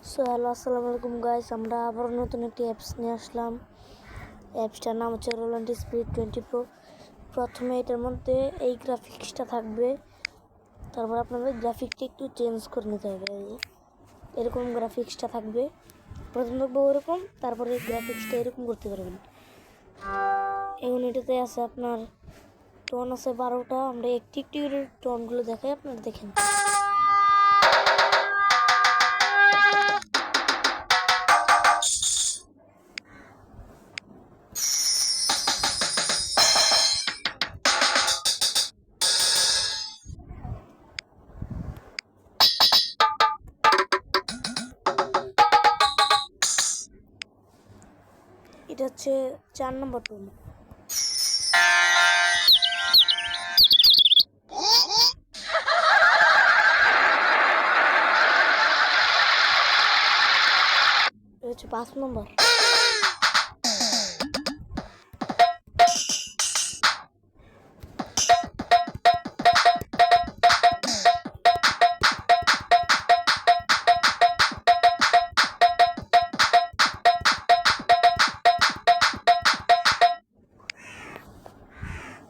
So hello, আসসালামু আলাইকুম guys. আমরা আবার নতুন একটি অ্যাপস নিয়ে আসলাম। অ্যাপসটার নাম হচ্ছে রোল্যান্ড স্পিড 20 প্রো। প্রথমে এটার মধ্যে এই গ্রাফিক্সটা থাকবে, তারপর আপনাদের গ্রাফিকটা একটু চেঞ্জ করে নিতে হবে। এরকম গ্রাফিক্সটা থাকবে, প্রথম দেখবো ওরকম, তারপরে গ্রাফিক্সটা এরকম করতে পারবেন। এখন এটাতে আছে আপনার টোন আছে 12টা। আমরা একটি একটি করে টোনগুলো দেখাই, আপনারা দেখেন। এটা হচ্ছে 4 নম্বর টোন। এটা হচ্ছে 5 নম্বর।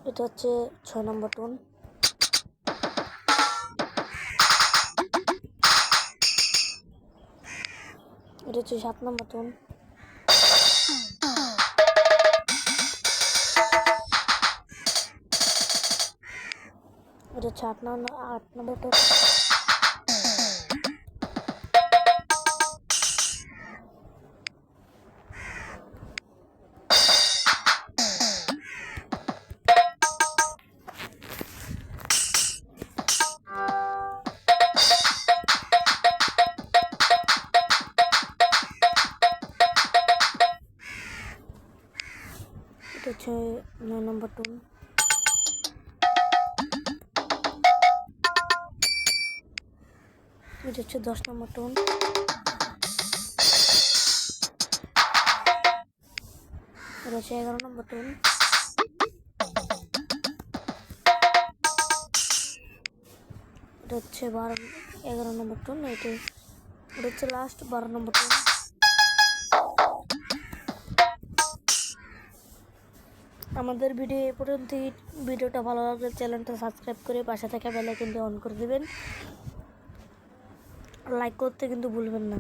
এটা হচ্ছে 6 নম্বর টোন। এটা হচ্ছে 7 নম্বর টোন। এটা হচ্ছে 8 নম্বর টোন। এটা হচ্ছে 9 নম্বর টোন। এটা হচ্ছে 10 নম্বর টোন। এটা হচ্ছে 11 নম্বর টোন। এটা হচ্ছে 11 নম্বর টোন। এটা হচ্ছে লাস্ট 12 নম্বর টোন। আমাদের ভিডিও এ পর্যন্তই। ভিডিওটা ভালো লাগলে চ্যানেলটা সাবস্ক্রাইব করে পাশে থাকা বেল আইকনটি অন করে দেবেন। লাইক করতে কিন্তু ভুলবেন না।